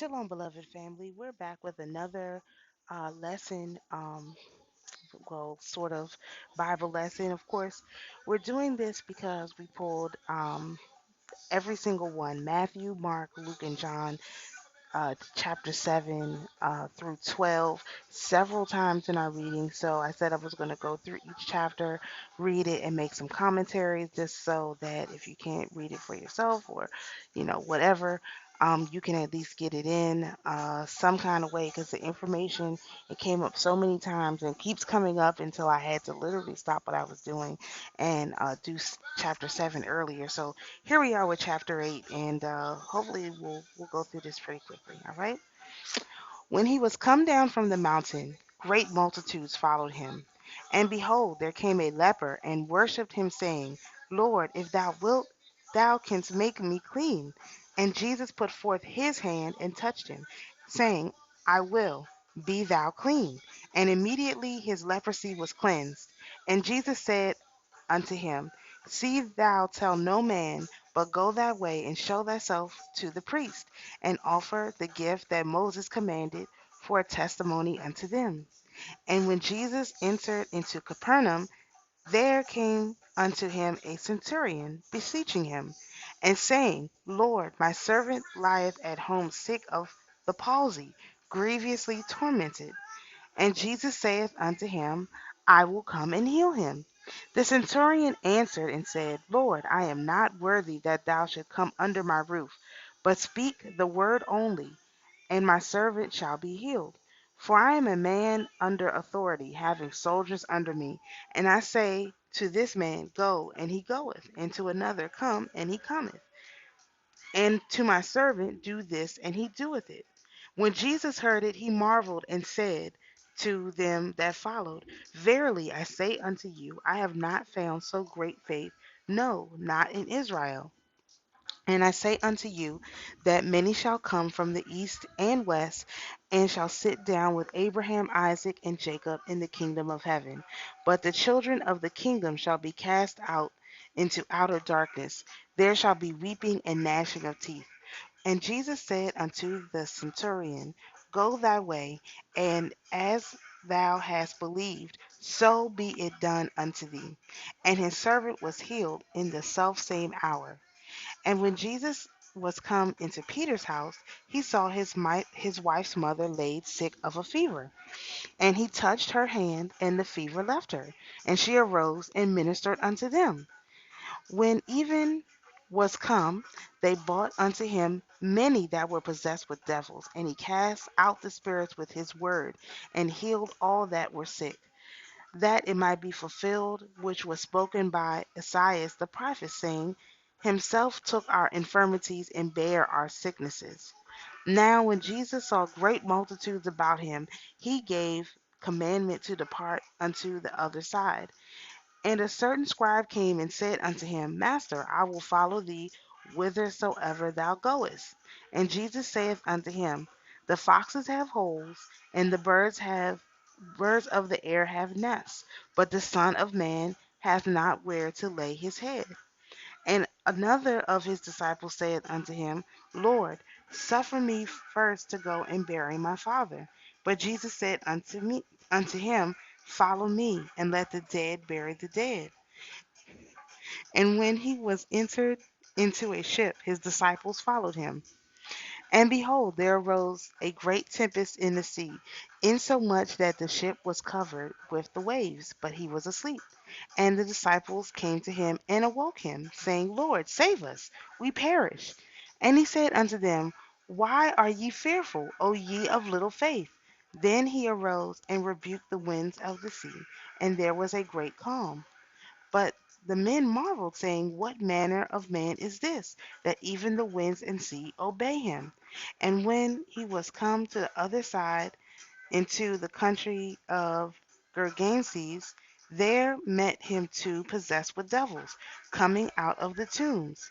Shalom, beloved family. We're back with another lesson, sort of Bible lesson. Of course, we're doing this because we pulled every single one: Matthew, Mark, Luke, and John, chapter 7 through 12 several times in our reading. So I said I was going to go through each chapter, read it, and make some commentaries just so that if you can't read it for yourself or, whatever, you can at least get it in some kind of way because the information, it came up so many times and keeps coming up until I had to literally stop what I was doing and do chapter 7 earlier. So here we are with chapter 8, and hopefully we'll go through this pretty quickly. All right. When he was come down from the mountain, great multitudes followed him. And behold, there came a leper and worshipped him, saying, Lord, if thou wilt, thou canst make me clean. And Jesus put forth his hand and touched him, saying, I will, be thou clean. And immediately his leprosy was cleansed. And Jesus said unto him, See thou tell no man, but go thy way and show thyself to the priest, and offer the gift that Moses commanded for a testimony unto them. And when Jesus entered into Capernaum, there came unto him a centurion, beseeching him, and saying, Lord, my servant lieth at home sick of the palsy, grievously tormented. And Jesus saith unto him, I will come and heal him. The centurion answered and said, Lord, I am not worthy that thou should come under my roof, but speak the word only, and my servant shall be healed. For I am a man under authority, having soldiers under me. And I say to this man, Go, and he goeth, and to another, Come, and he cometh, and to my servant, Do this, and he doeth it. When Jesus heard it, he marveled and said to them that followed, Verily I say unto you, I have not found so great faith, no, not in Israel. And I say unto you that many shall come from the east and west, and shall sit down with Abraham, Isaac, and Jacob in the kingdom of heaven. But the children of the kingdom shall be cast out into outer darkness. There shall be weeping and gnashing of teeth. And Jesus said unto the centurion, Go thy way, and as thou hast believed, so be it done unto thee. And his servant was healed in the selfsame hour. And when Jesus was come into Peter's house, he saw his wife's mother laid sick of a fever. And he touched her hand, and the fever left her. And she arose and ministered unto them. When even was come, they brought unto him many that were possessed with devils, and he cast out the spirits with his word, and healed all that were sick, that it might be fulfilled which was spoken by Esaias the prophet, saying, Himself took our infirmities and bare our sicknesses. Now when Jesus saw great multitudes about him, he gave commandment to depart unto the other side. And a certain scribe came and said unto him, Master, I will follow thee whithersoever thou goest. And Jesus saith unto him, The foxes have holes, and the birds of the air have nests, but the Son of Man hath not where to lay his head. And another of his disciples said unto him, Lord, suffer me first to go and bury my father. But Jesus said unto him, Follow me, and let the dead bury the dead. And when he was entered into a ship, his disciples followed him. And behold, there arose a great tempest in the sea, insomuch that the ship was covered with the waves, but he was asleep. And the disciples came to him and awoke him, saying, Lord, save us, we perish. And he said unto them, Why are ye fearful, O ye of little faith? Then he arose and rebuked the winds of the sea, and there was a great calm. But the men marveled, saying, What manner of man is this, that even the winds and sea obey him? And when he was come to the other side, into the country of Gergeses, there met him two possessed with devils, coming out of the tombs,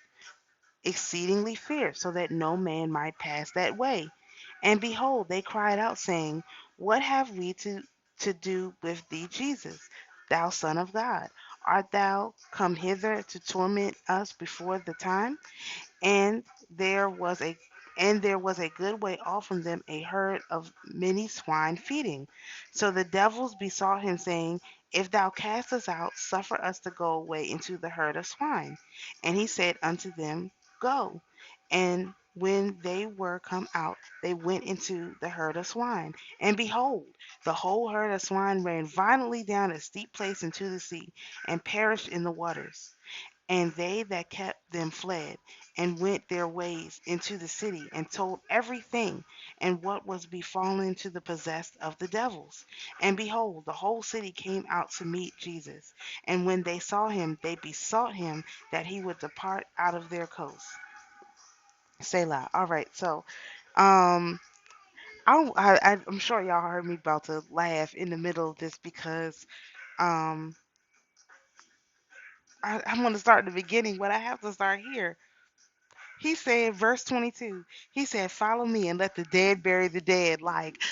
exceedingly fierce, so that no man might pass that way. And behold, they cried out, saying, What have we to do with thee, Jesus, thou Son of God? Art thou come hither to torment us before the time? And there was a And there was a good way off from them a herd of many swine feeding. So the devils besought him, saying, If thou cast us out, suffer us to go away into the herd of swine. And he said unto them, Go. And when they were come out, they went into the herd of swine. And behold, the whole herd of swine ran violently down a steep place into the sea, and perished in the waters. And they that kept them fled, and went their ways into the city, and told everything, and what was befallen to the possessed of the devils. And behold, the whole city came out to meet Jesus. And when they saw him, they besought him that he would depart out of their coast. Selah. All right, so um, I'm sure y'all heard me about to laugh in the middle of this because um, I'm going to start at the beginning, but I have to start here. He said, verse 22, he said, Follow me and let the dead bury the dead. Like,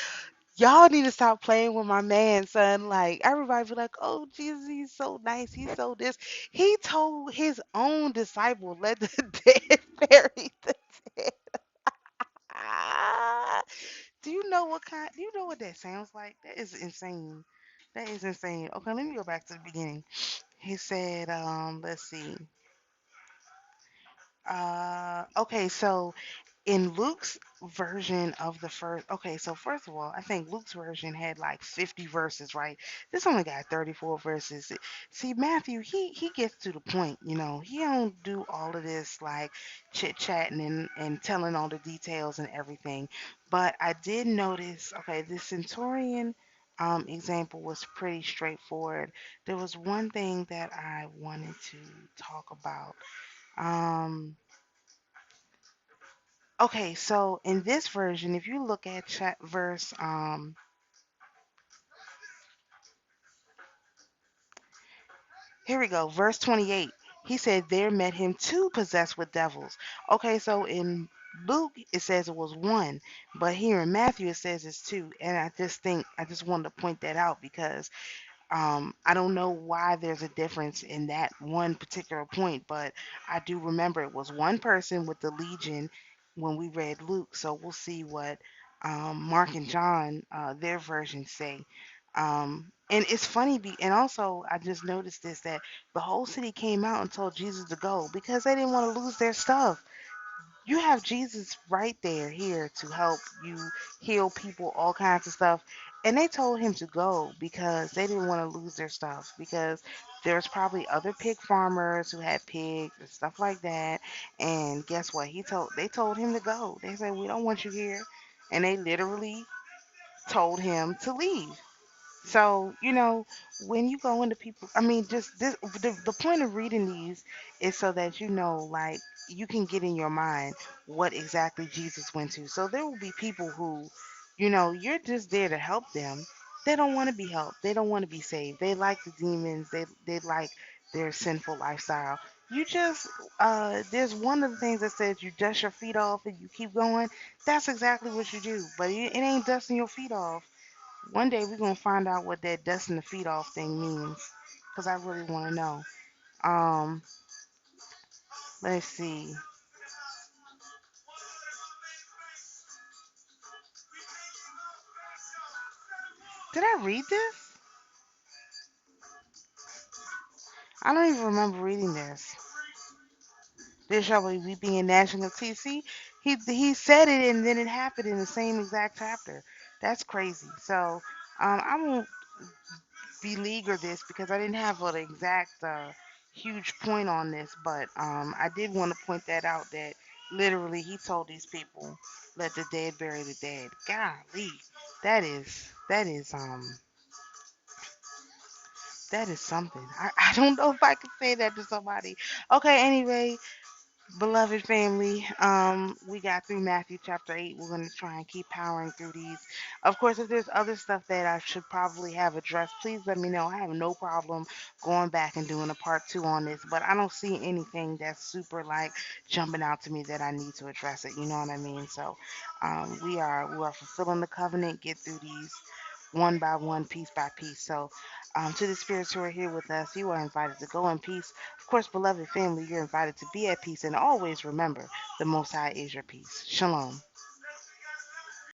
y'all need to stop playing with my man, son. Like, everybody be like, oh, Jesus, he's so nice. He's so this. He told his own disciple, Let the dead bury the dead. Ah, do you know what that sounds like? That is insane. That is insane. Okay, let me go back to the beginning. He said, let's see. Okay, so in Luke's version of the first, okay, so first of all, I think Luke's version had like 50 verses, right? This only got 34 verses. See, Matthew, he gets to the point, He don't do all of this like chit-chatting and telling all the details and everything. But I did notice, okay, the centurion example was pretty straightforward. There was one thing that I wanted to talk about. Um, Okay, so in this version, if you look at chat verse, here we go, verse 28. He said there met him two possessed with devils. Okay, so in Luke it says it was one, but here in Matthew it says it's two, and I just wanted to point that out because I don't know why there's a difference in that one particular point, but I do remember it was one person with the legion when we read Luke. So we'll see what Mark and John, their versions say. And it's funny, and also I just noticed this that the whole city came out and told Jesus to go because they didn't want to lose their stuff. You have Jesus right there here to help you heal people, all kinds of stuff. And they told him to go because they didn't want to lose their stuff because there's probably other pig farmers who had pigs and stuff like that. And guess what? They told him to go. They said, "We don't want you here." And they literally told him to leave. So, when you go into people, I mean, just this, the point of reading these is so that like, you can get in your mind what exactly Jesus went to. So there will be people who, you're just there to help them. They don't want to be helped. They don't want to be saved. They like the demons. They like their sinful lifestyle. You just, there's one of the things that says you dust your feet off and you keep going. That's exactly what you do. But it ain't dusting your feet off. One day we're gonna find out what that dusting the feet off thing means, cause I really want to know. Um, let's see. Did I read this? I don't even remember reading this. There shall be weeping and gnashing of teeth. See, he said it and then it happened in the same exact chapter. That's crazy. So, I won't beleaguer this because I didn't have an exact huge point on this, but I did want to point that out that literally he told these people, "Let the dead bury the dead." Golly, that is that is something. I don't know if I could say that to somebody. Okay, anyway, beloved family, we got through Matthew chapter 8. We're going to try and keep powering through these. Of course, if there's other stuff that I should probably have addressed, please let me know. I have no problem going back and doing a part two on this, but I don't see anything that's super like jumping out to me that I need to address it. You know what I mean? So, we are fulfilling the covenant, get through these. one by one, piece by piece. So, to the spirits who are here with us, you are invited to go in peace. Of course, beloved family, you're invited to be at peace. And always remember, the Most High is your peace. Shalom.